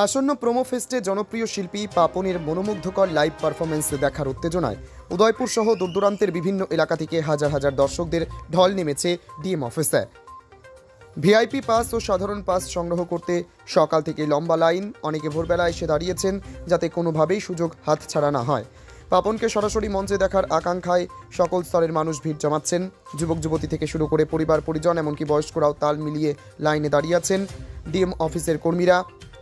আসন্ন প্রোমো ফেস্টে জনপ্রিয় শিল্পী পাপনের মনোমুগ্ধকর লাইভ পারফরমেন্স দেখার উত্তেজনায় উদয়পুর সহ দূরদূরান্তের বিভিন্ন এলাকা থেকে হাজার হাজার দর্শকদের ঢল নেমেছে ডিএম অফিসে। ভিআইপি পাস ও সাধারণ পাস সংগ্রহ করতে সকাল থেকে লম্বা লাইন, অনেকে ভোরবেলা এসে দাঁড়িয়েছেন যাতে কোনোভাবেই সুযোগ হাতছাড়া না হয়। পাপনকে সরাসরি মঞ্চে দেখার আকাঙ্ক্ষায় সকল স্তরের মানুষ ভিড় জমাচ্ছেন। যুবক যুবতী থেকে শুরু করে পরিবার পরিজন এমনকি বয়স্করাও তাল মিলিয়ে লাইনে দাঁড়িয়ে আছেন। ডিএম অফিসের কর্মীরা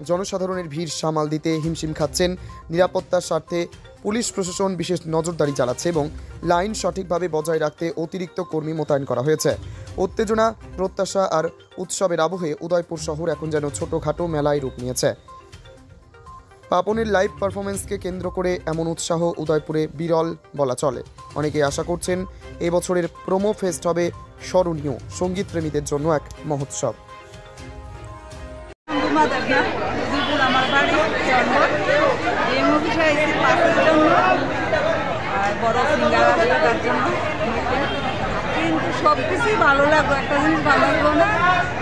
জনসাধারণের ভিড় সামাল দিতে হিমশিম খাচ্ছেন। নিরাপত্তার স্বার্থে পুলিশ প্রশাসন বিশেষ নজরদারি চালাচ্ছে এবং লাইন সঠিকভাবে বজায় রাখতে অতিরিক্ত কর্মী মোতায়েন করা হয়েছে। উত্তেজনা, প্রত্যাশা আর উৎসবের আবহে উদয়পুর শহর এখন যেন ছোটোখাটো মেলায় রূপ নিয়েছে। পাপনের লাইভ পারফরমেন্সকে কেন্দ্র করে এমন উৎসাহ উদয়পুরে বিরল বলা চলে। অনেকে আশা করছেন এবছরের প্রোমো ফেস্ট হবে স্মরণীয়, সঙ্গীত প্রেমীদের জন্য এক মহোৎসব। আমার বাড়ি জন্ম, ডিএম অফিসে এসেছি পাসের জন্য আর বড় সিঙ্গার আসবে তার জন্য। কিন্তু সব কিছুই ভালো লাগলো, একটা জিনিস ভালো লাগলো না,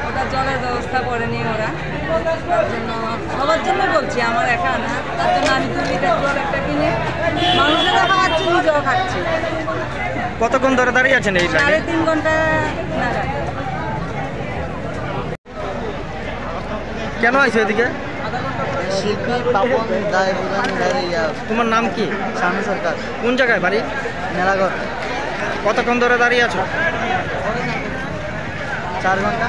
ওটা জলের ব্যবস্থা করেনি ওরা। তার জন্য সবার জন্য বলছি, আমার একা না, তার জন্য আমি 2 লিটার জল একটা কিনে মানুষেরা খাওয়াচ্ছি, নিজেও খাচ্ছি। কতক্ষণ ধরে দাঁড়িয়ে আছেন? এই 3.5 ঘন্টা নাগাদ। কেন আইছো এদিকে? শিল্পী পাপন দায়। তোমার নাম কি? স্বামী সরকার। কোন জায়গায় বাড়ি? মেলাঘর। কতক্ষণ ধরে দাঁড়িয়ে আছো? 4 ঘন্টা।